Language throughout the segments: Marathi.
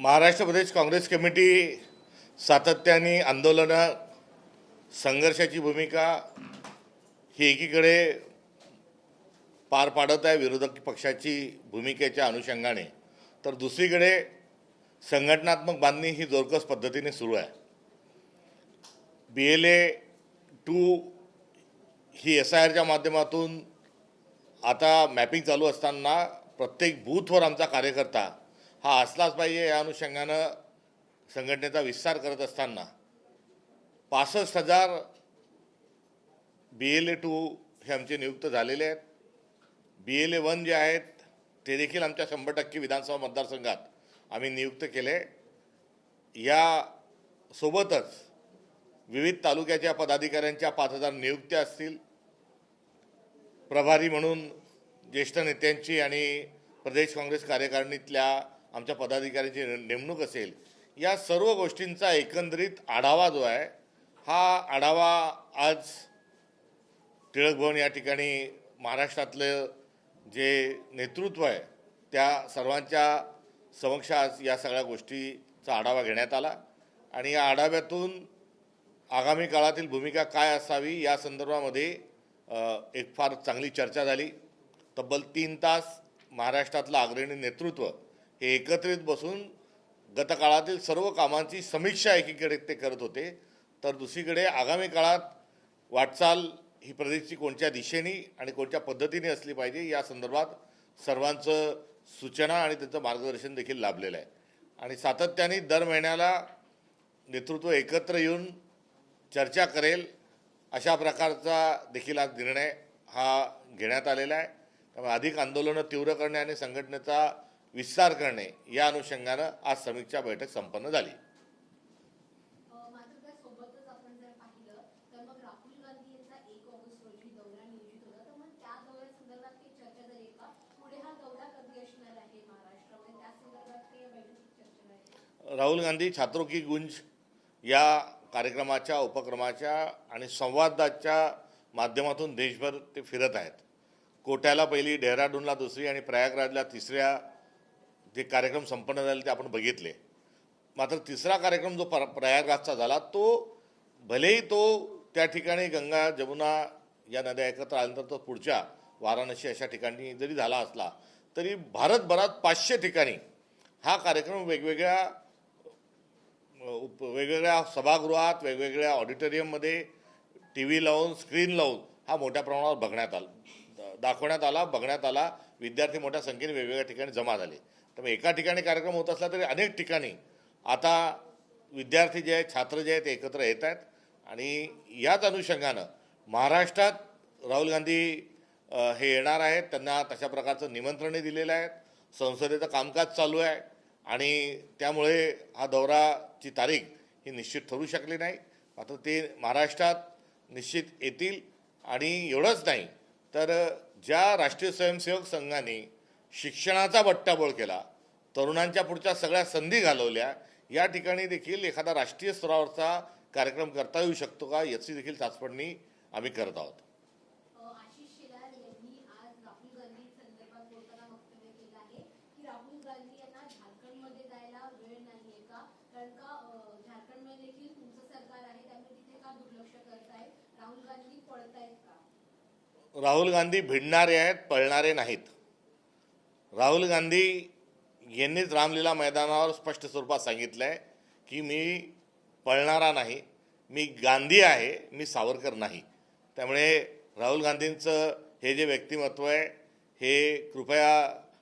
महाराष्ट्र प्रदेश काँग्रेस कमिटी सातत्याने आंदोलनं संघर्षाची भूमिका ही एकीकडे पार पाडत आहे विरोधक पक्षाची भूमिकेच्या अनुषंगाने, तर दुसरीकडे संघटनात्मक बांधणी ही जोरकस पद्धतीने सुरू आहे। BLA-2 ही SIRच्या माध्यमातून आता मॅपिंग चालू असताना प्रत्येक बूथवर आमचा कार्यकर्ता हा असलाच पाहिजे या अनुषंगानं संघटनेचा विस्तार करत असताना 65,000 BLA-2 हे आमचे नियुक्त झालेले आहेत। BLA-1 जे आहेत ते देखील आमच्या 100% विधानसभा मतदारसंघात आम्ही नियुक्त केले। या सोबतच विविध तालुक्याच्या पदाधिकाऱ्यांच्या 5,000 नियुक्त्या असतील, प्रभारी म्हणून ज्येष्ठ नेत्यांची आणि प्रदेश काँग्रेस कार्यकारिणीतल्या आमच्या पदाधिकाऱ्यांची नेमणूक असेल। या सर्व गोष्टींचा एकंदरीत आढावा जो आहे हा आढावा आज टिळक भवन या ठिकाणी महाराष्ट्रातलं जे नेतृत्व आहे त्या सर्वांच्या समक्ष आज या सगळ्या गोष्टीचा आढावा घेण्यात आला आणि या आढाव्यातून आगामी काळातील भूमिका काय असावी या संदर्भामध्ये एक फार चांगली चर्चा झाली। तब्बल 3 तास महाराष्ट्रातलं अग्रणी नेतृत्व हे एकत्रित बसून गतकाळातील सर्व कामांची समीक्षा एकीकडे ते करत होते, तर दुसरीकडे आगामी काळात वाटचाल ही प्रदेशची कोणत्या दिशेने आणि कोणत्या पद्धतीने असली पाहिजे या संदर्भात सर्वांचं सूचना आणि त्याचं मार्गदर्शन देखील लाभलेलं आहे। आणि सातत्याने दर महिन्याला नेतृत्व एकत्र येऊन चर्चा करेल अशा प्रकारचा देखील आज निर्णय हा घेण्यात आलेला आहे। त्यामुळे अधिक आंदोलनं तीव्र करणे आणि संघटनेचा विस्तार करणे या अनुषंगानं आज समीक्षा बैठक संपन्न झाली। राहुल गांधी छात्रों की गूंज या कार्यक्रमाच्या उपक्रमाच्या आणि संवादाच्या माध्यमातून देशभर ते फिरत आहेत। कोट्याला पहिली, डेहराडूनला दुसरी आणि प्रयागराजला तिसऱ्या जे कार्यक्रम संपन्न झाले ते आपण बघितले। मात्र तिसरा कार्यक्रम जो प्रयागराजचा झाला तो भलेही तो त्या ठिकाणी गंगा जमुना या नद्या एकत्र आल्यानंतर तो पुढच्या वाराणसी अशा ठिकाणी जरी झाला असला तरी भारतभरात 500 ठिकाणी हा कार्यक्रम वेगवेगळ्या सभागृहात वेगवेगळ्या ऑडिटोरियममध्ये TV लावून स्क्रीन लावून हा मोठ्या प्रमाणावर बघण्यात आला। विद्यार्थी मोठ्या संख्येने वेगवेगळ्या ठिकाणी जमा झाले। त्यामुळे एका ठिकाणी कार्यक्रम होत असला तरी अनेक ठिकाणी आता विद्यार्थी जे आहेत, छात्र जे आहेत ते एकत्र येत आहेत आणि याच अनुषंगानं महाराष्ट्रात राहुल गांधी हे येणार आहेत। त्यांना तशा प्रकारचं निमंत्रणही दिलेलं आहे। संसदेचं कामकाज चालू आहे आणि त्यामुळे हा दौराची तारीख ही निश्चित ठरू शकली नाही, मात्र ते महाराष्ट्रात निश्चित येतील। आणि एवढंच नाही तर ज्या राष्ट्रीय स्वयंसेवक संघाने शिक्षणाचा बट्टाबोळ केला, तरुणांच्या पुढच्या सगळ्या संधी घालवल्या, या ठिकाणी देखील एखादा राष्ट्रीय स्तरावरचा कार्यक्रम करता येऊ शकतो का याची देखील चाचपणी आम्ही करत आहोत। राहुल गांधी भिडणारे आहेत, पळणारे नाहीत। राहुल गांधी यांनीच रामलीला मैदानावर स्पष्ट स्वरूपात सांगितलं आहे की मी पळणारा नाही, मी गांधी आहे, मी सावरकर नाही। त्यामुळे राहुल गांधींचं हे जे व्यक्तिमत्व आहे हे कृपया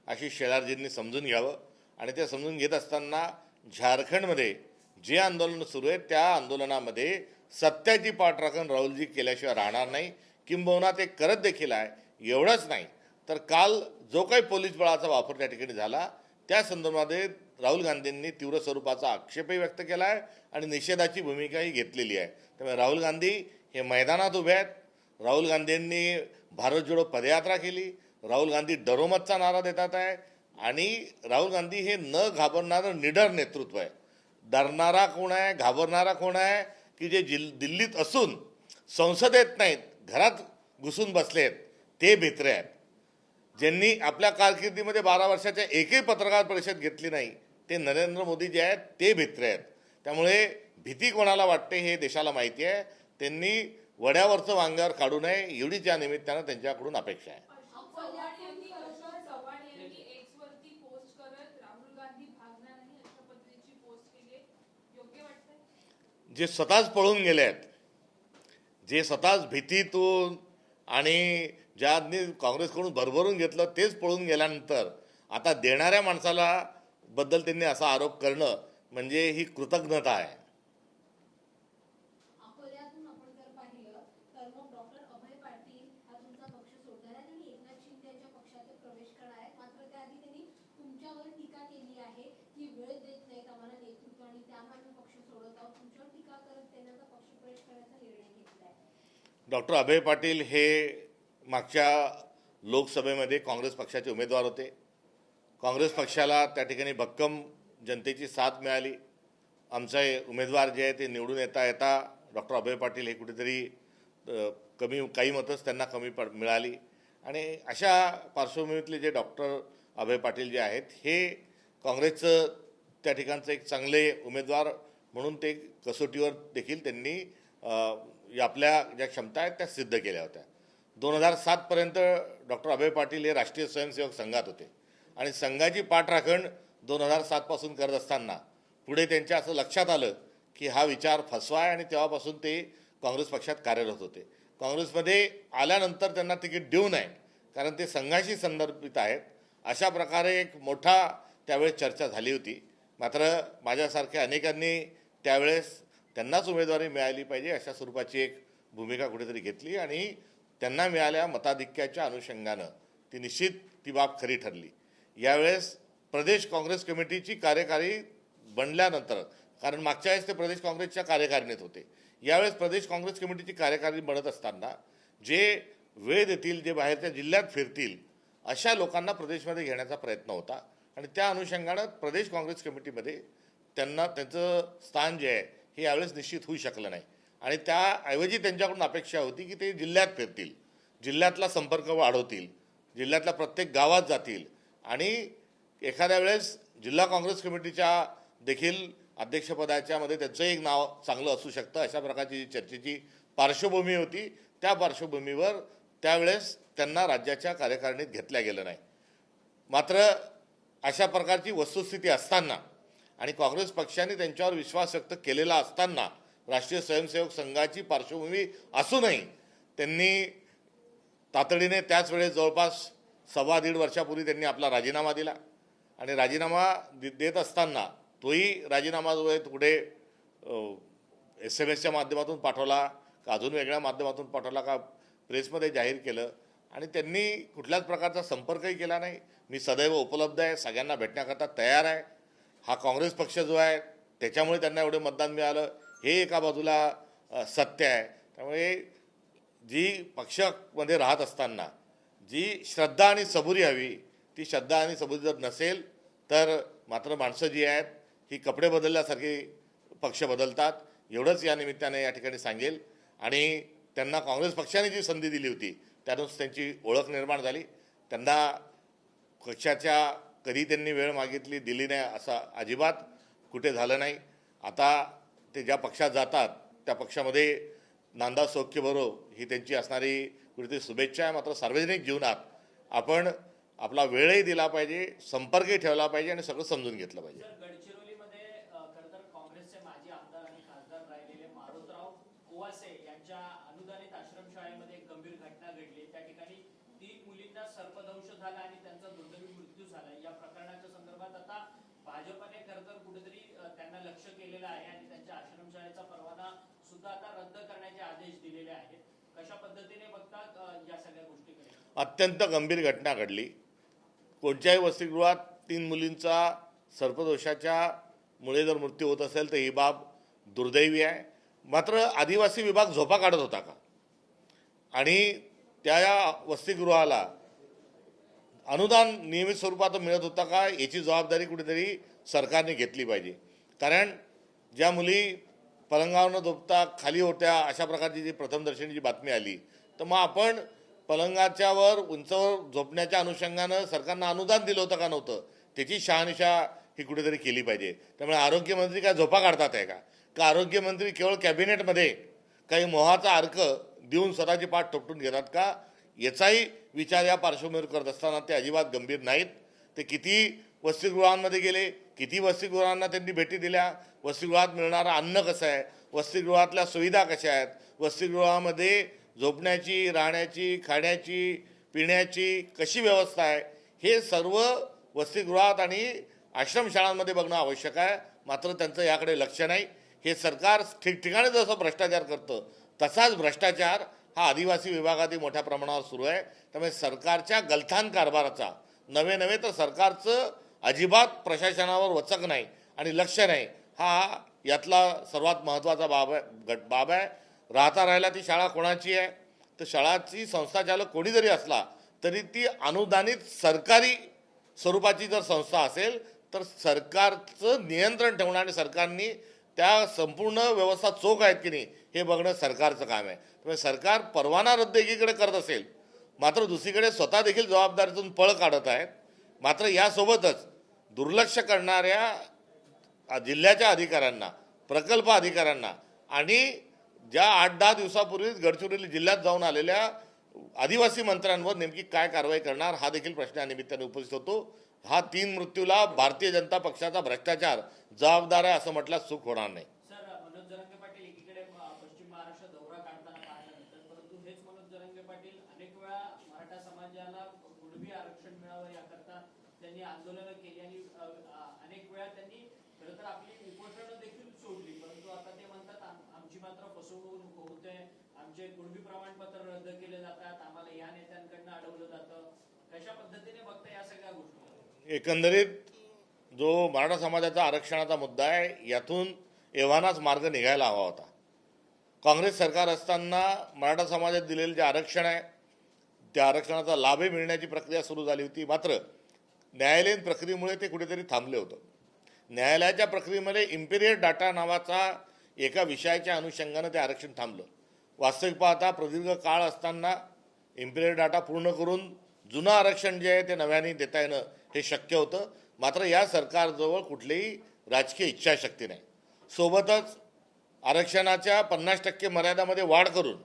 आशिष शेलारजींनी समजून घ्यावं आणि ते समजून घेत असताना झारखंडमध्ये जे आंदोलन सुरू आहे त्या आंदोलनामध्ये सत्याची पाठराखण राहुलजी केल्याशिवाय राहणार नाही, किंबहुना ते करत देखील आहे। एवढंच नाही तर काल जो काही पोलीस बळाचा वापर त्या ठिकाणी झाला त्या संदर्भामध्ये राहुल गांधींनी तीव्र स्वरूपाचा आक्षेपही व्यक्त केला आहे आणि निषेधाची भूमिकाही घेतलेली आहे। त्यामुळे राहुल गांधी हे मैदानात उभे आहेत। राहुल गांधींनी भारत जोडो पदयात्रा केली, राहुल गांधी डरोमतचा नारा देतात आहे आणि राहुल गांधी हे न घाबरणारं निडर नेतृत्व आहे। डरणारा कोण आहे, घाबरणारा कोण आहे की जे दिल्लीत असून संसदेत नाहीत, घरात घुसून बसले आहेत ते भित्रे आहेत। ज्यांनी आपल्या कारकिर्दीमध्ये 12 वर्षाच्या एकही पत्रकार परिषद घेतली नाही ते नरेंद्र मोदी जे आहेत ते भित्रे आहेत. त्यामुळे भीती कोणाला वाटते हे देशाला माहिती आहे. त्यांनी वड्यावरचं वांग्यावर काढू नये एवढीच या निमित्तानं त्यांच्याकडून अपेक्षा आहे. जे स्वतःच पळून गेले आहेत, जे स्वतःच भीतीतून आणि ज्यांनी काँग्रेसकडून भरभरून घेतलं तेच पळून गेल्यानंतर आता देणाऱ्या माणसाला बद्दल त्यांनी असा आरोप करणं म्हणजे ही कृतज्ञता आहे. अकोल्यातून आपण जर पाहिलं तर मग डॉक्टर अभय पाटील हा तुमचा पक्ष सोडणार आहे आणि एकनाथ शिंदे यांच्या पक्षात प्रवेश करणार आहेत. मात्र त्याआधी त्यांनी तुमच्यावर टीका केली आहे की वेळ देत नाहीत आम्हाला नेतृत्व आणि त्यामुळे पक्ष सोडत आहोत. तुमच्यावर टीका करत त्यांनी आता पक्ष प्रवेश करण्याचा निर्णय घेतला आहे. डॉक्टर अभय पाटील हे मागच्या लोकसभेमध्ये काँग्रेस पक्षाचे उमेदवार होते. काँग्रेस पक्षाला त्या ठिकाणी भक्कम जनतेची साथ मिळाली. आमचे उमेदवार जे आहे ते निवडून येता येता डॉक्टर अभय पाटील हे कुठेतरी काही मतच त्यांना कमी मिळाली आणि अशा पार्श्वभूमीतले जे डॉक्टर अभय पाटील जे आहेत हे काँग्रेसचं त्या ठिकाणचं एक चांगले उमेदवार म्हणून ते कसोटीवर देखील त्यांनी आपल्या ज्या क्षमता आहेत त्या सिद्ध केल्या होत्या. 2007 डॉक्टर अभय पाटील हे राष्ट्रीय स्वयंसेवक संघात होते आणि संघाची पाठराखण 2007 पासून करत असताना पुढे त्यांच्या असं लक्षात आलं की हा विचार फसवा आहे आणि तेव्हापासून ते काँग्रेस पक्षात कार्यरत होते. काँग्रेसमध्ये आल्यानंतर त्यांना तिकीट देऊ नये कारण ते संघाशी संदर्भित आहेत अशा प्रकारे एक मोठा त्यावेळेस चर्चा झाली होती. मात्र माझ्यासारख्या अनेकांनी त्यावेळेस त्यांनाच उमेदवारी मिळाली पाहिजे अशा स्वरूपाची एक भूमिका कुठेतरी घेतली आणि त्यांना मिळाल्या मताधिक्याच्या अनुषंगानं ती निश्चित ती बाब खरी ठरली. यावेळेस प्रदेश काँग्रेस कमिटीची कार्यकारी बनल्यानंतर, कारण मागच्या वेळेस ते प्रदेश काँग्रेसच्या कार्यकारिणीत होते, यावेळेस प्रदेश काँग्रेस कमिटीची कार्यकारी बनत असताना जे वेळ देतील, जे बाहेरच्या जिल्ह्यात फिरतील अशा लोकांना प्रदेशमध्ये घेण्याचा प्रयत्न होता आणि त्या अनुषंगानं प्रदेश काँग्रेस कमिटीमध्ये त्यांना त्यांचं स्थान जे आहे हे यावेळेस निश्चित होऊ शकलं नाही आणि त्याऐवजी त्यांच्याकडून अपेक्षा होती की ते जिल्ह्यात फिरतील, जिल्ह्यातला संपर्क वाढवतील, जिल्ह्यातल्या प्रत्येक गावात जातील आणि एखाद्या वेळेस जिल्हा काँग्रेस कमिटीच्या देखील अध्यक्षपदाच्यामध्ये त्यांचं एक नाव चांगलं असू शकतं अशा प्रकारची चर्चेची पार्श्वभूमी होती. त्या पार्श्वभूमीवर त्यावेळेस त्यांना राज्याच्या कार्यकारिणीत घेतल्या गेलं नाही. मात्र अशा प्रकारची वस्तुस्थिती असताना आणि काँग्रेस पक्षाने त्यांच्यावर विश्वास व्यक्त केलेला असताना राष्ट्रीय स्वयंसेवक संघाची पार्श्वभूमी असूनही त्यांनी तातडीने त्याच वेळेस जवळपास 1.25 वर्षापूर्वी त्यांनी आपला राजीनामा दिला आणि राजीनामा देत असताना तोही राजीनामा जो आहे तो कुठे SMS च्या माध्यमातून पाठवला का अजून वेगळ्या माध्यमातून पाठवला का प्रेसमध्ये जाहीर केलं आणि त्यांनी कुठल्याच प्रकारचा संपर्कही केला नाही. मी सदैव उपलब्ध आहे, सगळ्यांना भेटण्याकरता तयार आहे. हा काँग्रेस पक्ष जो आहे त्याच्यामुळे त्यांना एवढे मतदान मिळालं हे एका बाजूला सत्य आहे. त्यामुळे जी पक्षामध्ये राहत असताना जी श्रद्धा आणि सबुरी हवी ती श्रद्धा आणि सबुरी जर नसेल तर मात्र माणसं जी आहेत ही कपडे बदलल्यासारखी पक्ष बदलतात. एवढंच या निमित्ताने या ठिकाणी सांगेल आणि त्यांना काँग्रेस पक्षाने जी संधी दिली होती त्यानुसार त्यांची ओळख निर्माण झाली. त्यांना पक्षाच्या कधी त्यांनी वेळ मागितली दिली नाही असं अजिबात कुठे झालं नाही. आता ते ज्या पक्षात जातात त्या पक्षामध्ये नांदा सौख्य बरो ही त्यांची असणारी कुठेतरी शुभेच्छा आहे. मात्र सार्वजनिक जीवनात आपण आपला वेळही दिला पाहिजे, संपर्कही ठेवला पाहिजे आणि सगळं समजून घेतलं पाहिजे. गडचिरोलीमध्ये खरंतर काँग्रेसचे माजी आमदार आणि खासदार राहिलेले मारुतराव कुवासे यांच्या अनुदानित आश्रमशाळेमध्ये एक गंभीर घटना घडली. त्या ठिकाणी 3 मुलींना सर्पदंश झाला आणि त्यांचा दुर्दैवी मृत्यू झाला. या प्रकरणाच्या संदर्भात आता भाजपने खरंतर कुठेतरी त्यांना लक्ष केलेलं आहे आणि त्यांच्या आश्रमशाळेचा परवाना सुद्धा आता रद्द करण्याचे आदेश दिलेले आहेत. कशा पद्धतीने बघतात या सगळ्या गोष्टीकडे? अत्यंत गंभीर घटना घडली. कोणत्याही वसतिगृहात 3 मुलींचा सर्पदोषाच्या मुळे जर मृत्यू होत असेल तर ही बाब दुर्दैवी आहे. मात्र आदिवासी विभाग झोपा काढत होता का आणि त्या वसतिगृहाला अनुदान नियमित स्वरूपात मिळत होता का याची जबाबदारी कुठेतरी सरकारने घेतली पाहिजे. कारण ज्या मुली पलंगावरनं झोपता खाली होत्या अशा प्रकारची जी प्रथमदर्शनी जी बातमी आली तर मग आपण पलंगाच्यावर उंचावर झोपण्याच्या अनुषंगानं सरकारनं अनुदान दिलं होतं का नव्हतं त्याची शहानिशा ही कुठेतरी केली पाहिजे. त्यामुळे आरोग्यमंत्री काय झोपा काढतात आहे का आरोग्यमंत्री केवळ कॅबिनेटमध्ये काही मोहाचा अर्क देऊन स्वतःची पाठ थोपटून घेतात का, याचाही विचार या पार्श्वभूमीवर करत असताना ते अजिबात गंभीर नाहीत. ते किती वसतिगृहांमध्ये गेले, किती वसतिगृहांना त्यांनी भेटी दिल्या, वसतिगृहात मिळणारं अन्न कसं आहे, वसतिगृहातल्या सुविधा कशा आहेत, वसतिगृहामध्ये झोपण्याची, राहण्याची, खाण्याची, पिण्याची कशी व्यवस्था आहे, हे सर्व वसतिगृहात आणि आश्रमशाळांमध्ये बघणं आवश्यक आहे. मात्र त्यांचं याकडे लक्ष नाही. हे सरकार ठिकठिकाणी जसं भ्रष्टाचार करतं तसाच भ्रष्टाचार हा आदिवासी विभागातही मोठ्या प्रमाणावर सुरू आहे. त्यामुळे सरकारच्या गलथान कारभाराचा नवे तर सरकारचं अजिबात प्रशासनावर वचक नाही आणि लक्ष नाही, हा यातला सर्वात महत्त्वाचा बाब आहे. राहायला ती शाळा कोणाची आहे, तर शाळाची संस्थाचालक कोणी जरी असला तरी ती अनुदानित सरकारी स्वरूपाची जर संस्था असेल तर सरकारचं नियंत्रण ठेवणं आणि सरकारने त्या संपूर्ण व्यवस्था चोख आहेत की नाही हे बघणं सरकारचं काम आहे. त्यामुळे सरकार परवाना रद्द एकीकडे करत असेल मात्र दुसरीकडे स्वतः देखील जबाबदारीतून पळ काढत आहेत. मात्र यासोबतच दुर्लक्ष करणाऱ्या जिल्ह्याच्या अधिकाऱ्यांना, प्रकल्प अधिकाऱ्यांना आणि ज्या 8-10 दिवसापूर्वीच गडचिरोली जिल्ह्यात जाऊन आलेल्या आदिवासी मंत्र्यांवर नेमकी काय कारवाई करणार हा देखील प्रश्न या निमित्ताने उपस्थित होतो. हा 3 मृत्यूला भारतीय जनता पक्षाचा भ्रष्टाचार जबाबदार आहे असं म्हटल्यास चूक होणार नाही. सर, मनोज जरांगे पाटील एकीकडे पश्चिम महाराष्ट्र दौरा काढताना पाहिल्यानंतर, परंतु हेच मनोज जरांगे पाटील अनेक वेळा मराठा समाजाला कुणबी आरक्षण मिळावं याकरता त्यांनी आंदोलनं केली आणि अनेक वेळा त्यांनी खरं तर आपली उपोषणं देखील सोडली. परंतु आता ते म्हणतात आमची मात्र फसवणूक होते, आमचे कुणबी प्रमाणपत्र रद्द केले जातात, आम्हाला या नेत्यांकडनं अडवलं जातं. कशा पद्धतीने बघता या सगळ्या गोष्टी? एकंदरीत जो मराठा समाजाचा आरक्षणाचा मुद्दा आहे यातून एव्हानाच मार्ग निघायला हवा होता. काँग्रेस सरकार असताना मराठा समाजात दिलेलं जे आरक्षण आहे त्या आरक्षणाचा लाभही मिळण्याची प्रक्रिया सुरू झाली होती. मात्र न्यायालयीन प्रक्रियेमुळे ते कुठेतरी थांबले होतं. न्यायालयाच्या प्रक्रियेमध्ये इम्पिरियल डाटा नावाचा एका विषयाच्या अनुषंगानं ते आरक्षण थांबलं. वास्तविक पाहता प्रदीर्घ काळ असताना इम्पिरियल डाटा पूर्ण करून जुनं आरक्षण जे आहे ते नव्याने देता येणं हे शक्य होतं. मात्र या सरकारजवळ कुठलीही राजकीय इच्छाशक्ती नाही. सोबतच आरक्षणाच्या 50% मर्यादामध्ये वाढ करून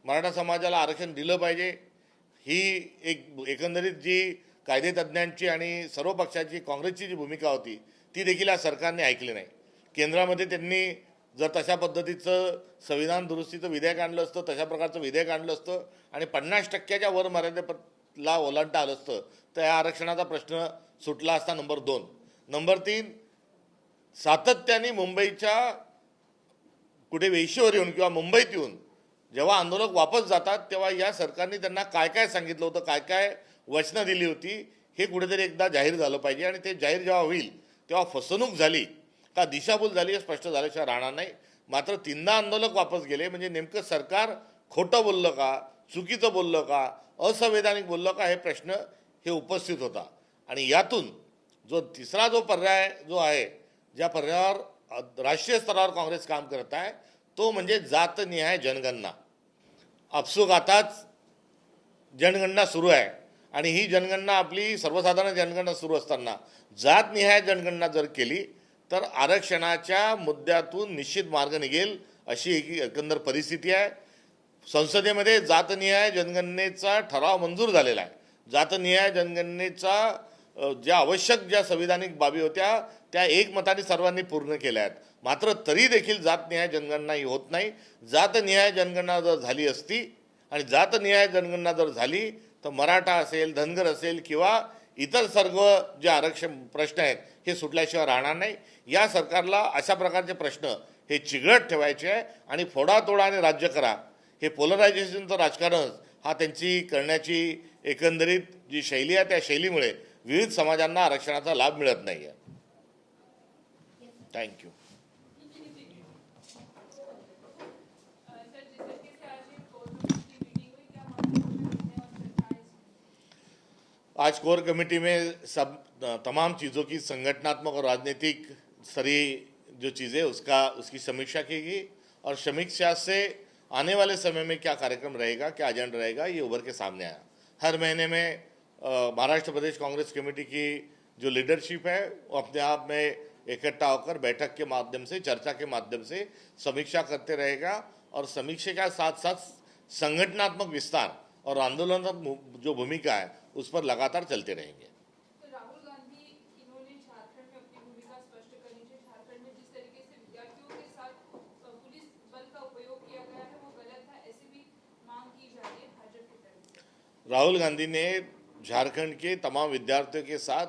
मराठा समाजाला आरक्षण दिलं पाहिजे ही एकंदरीत जी कायदेतज्ञांची आणि सर्व पक्षाची काँग्रेसची जी भूमिका होती ती देखील या सरकारने ऐकली नाही. केंद्रामध्ये त्यांनी जर तशा पद्धतीचं संविधान दुरुस्तीचं विधेयक आणलं असतं, तशा प्रकारचं विधेयक आणलं असतं आणि 50%च्या वर मर्यादेला ओलांडता आलं असतं तर या आरक्षणाचा प्रश्न सुटला असता. नंबर 2. नंबर 3, सातत्याने मुंबईच्या कुठे वेशीवर येऊन किंवा मुंबईत येऊन जेव्हा आंदोलक वापस जातात तेव्हा या सरकारने त्यांना काय काय सांगितलं होतं, काय काय वचनं दिली होती हे कुठेतरी एकदा जाहीर झालं पाहिजे. आणि ते जाहीर जेव्हा होईल तेव्हा फसवणूक झाली का दिशाभूल झाली हे स्पष्ट झाल्याशिवाय राहणार नाही. मात्र 3दा आंदोलक वापस गेले म्हणजे नेमकं सरकार खोटं बोललं का, चुकीचं बोललं का, असंवैधानिक बोललं का हे प्रश्न हे उपस्थित होता. आणि यातून जो तिसरा जो पर्याय जो आहे ज्या पर्यायावर राष्ट्रीय स्तरावर काँग्रेस काम करत आहे तो म्हणजे जातनिहाय जनगणना. आपसूक आताच जनगणना सुरू आहे आणि ही जनगणना आपली सर्वसाधारण जनगणना सुरू असताना जातनिहाय जनगणना जर केली तर आरक्षणाच्या मुद्द्यातून निश्चित मार्ग निघेल अशी एकंदर परिस्थिती आहे. संसदेमध्ये जातनिहाय जनगणनेचा ठराव मंजूर झालेला आहे. जातनिहाय जनगणनेचा ज्या आवश्यक ज्या संविधानिक बाबी होत्या त्या एकमताने सर्वांनी पूर्ण केल्या आहेत. मात्र तरी देखील जातनिहाय जनगणना ही होत नाही. जातनिहाय जनगणना जर झाली असती आणि जातनिहाय जनगणना जर झाली तर मराठा असेल, धनगर असेल किंवा इतर सर्व जे आरक्षण प्रश्न आहेत हे सुटल्याशिवाय राहणार नाही. या सरकारला अशा प्रकारचे प्रश्न हे चिघळत ठेवायचे आहे आणि फोडातोडा आणि राज्य करा हे पोलरायझेशनचं राजकारण हा त्यांची करण्याची एकंदरीत जी शैली आहे त्या शैलीमुळे विविध समाजांना आरक्षणाचा लाभ मिळत नाही आहे. थँक्यू. आज कोर कमेटी में तमाम चीज़ों की संगठनात्मक और राजनीतिक स्तरीय जो चीज़ें उसकी समीक्षा की गई और समीक्षा से आने वाले समय में क्या कार्यक्रम रहेगा, क्या एजेंडा रहेगा, ये उभर के सामने आया. हर महीने में महाराष्ट्र प्रदेश कांग्रेस कमेटी की जो लीडरशिप है वो अपने आप में इकट्ठा होकर बैठक के माध्यम से, चर्चा के माध्यम से समीक्षा करते रहेगा और समीक्षा के साथ साथ संगठनात्मक विस्तार और आंदोलनात्मक जो भूमिका है उस पर लगातार चलते रहेंगे। तो राहुल गांधी इन्होंने झारखंड में अपनी भूमिका स्पष्ट करनी चाहिए। झारखंड में जिस तरीके से विद्यार्थियों के साथ पुलिस बल का उपयोग किया गया है वो गलत था, ऐसी भी मांग की जा रही है भाजपा की तरफ से। राहुल गांधी ने झारखंड के तमाम विद्यार्थियों के साथ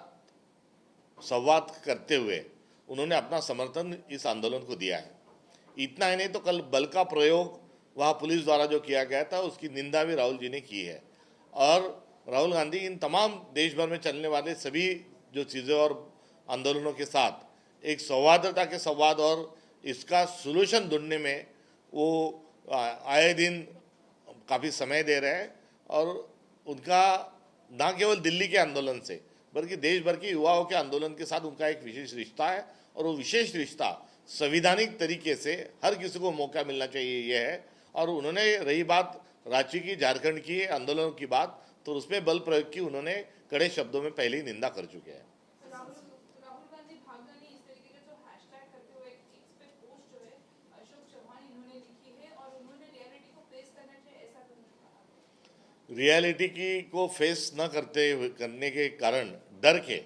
संवाद करते हुए उन्होंने अपना समर्थन इस आंदोलन को दिया है। इतना ही नहीं तो कल बल का प्रयोग वहाँ पुलिस द्वारा जो किया गया था उसकी निंदा भी राहुल जी ने की है। और राहुल गांधी इन तमाम देश भर में चलने वाले सभी जो चीज़ें और आंदोलनों के साथ एक सौहार्दता के संवाद और इसका सोल्यूशन ढूंढने में वो आए दिन काफ़ी समय दे रहे हैं। और उनका ना केवल दिल्ली के आंदोलन से बल्कि देश भर के युवाओं के आंदोलन के साथ उनका एक विशेष रिश्ता है और वो विशेष रिश्ता संविधानिक तरीके से हर किसी को मौका मिलना चाहिए ये है। और उन्होंने रही बात रांची की, झारखंड की आंदोलनों की बात, तो उसमें बल प्रयोग की उन्होंने कड़े शब्दों में पहले ही निंदा कर चुके हैं। राहुल गांधी भागना नहीं, इस तरीके का जो हैशटैग करते हुए एक पे पोस्ट जो है अशोक चौहान इन्होंने लिखी है और उन्होंने रियलिटी को फेस करना चाहिए ऐसा कहा। रियलिटी की को फेस न करने के कारण डर के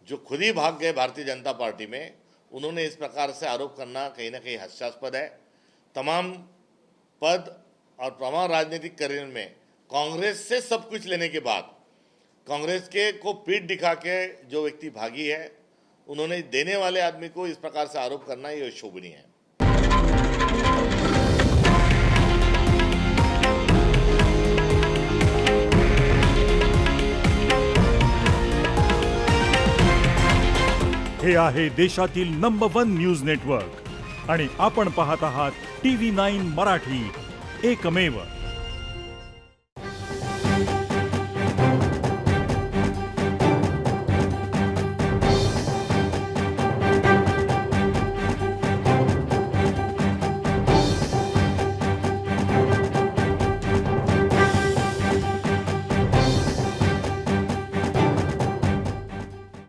जो खुद ही भाग गए भारतीय जनता पार्टी में, उन्होंने इस प्रकार से आरोप करना कहीं ना कहीं हास्यास्पद है। तमाम पद और तमाम राजनीतिक करियर में कांग्रेस से सब कुछ लेने के बाद कांग्रेस के को पीठ दिखा के जो व्यक्ति भागी है, उन्होंने देने वाले आदमी को इस प्रकार से आरोप करना ये शोभनीय है। हे आहे देशातील नंबर 1 न्यूज नेटवर्क आणि आपण पाहत आहात TV9 मराठी, एकमेव।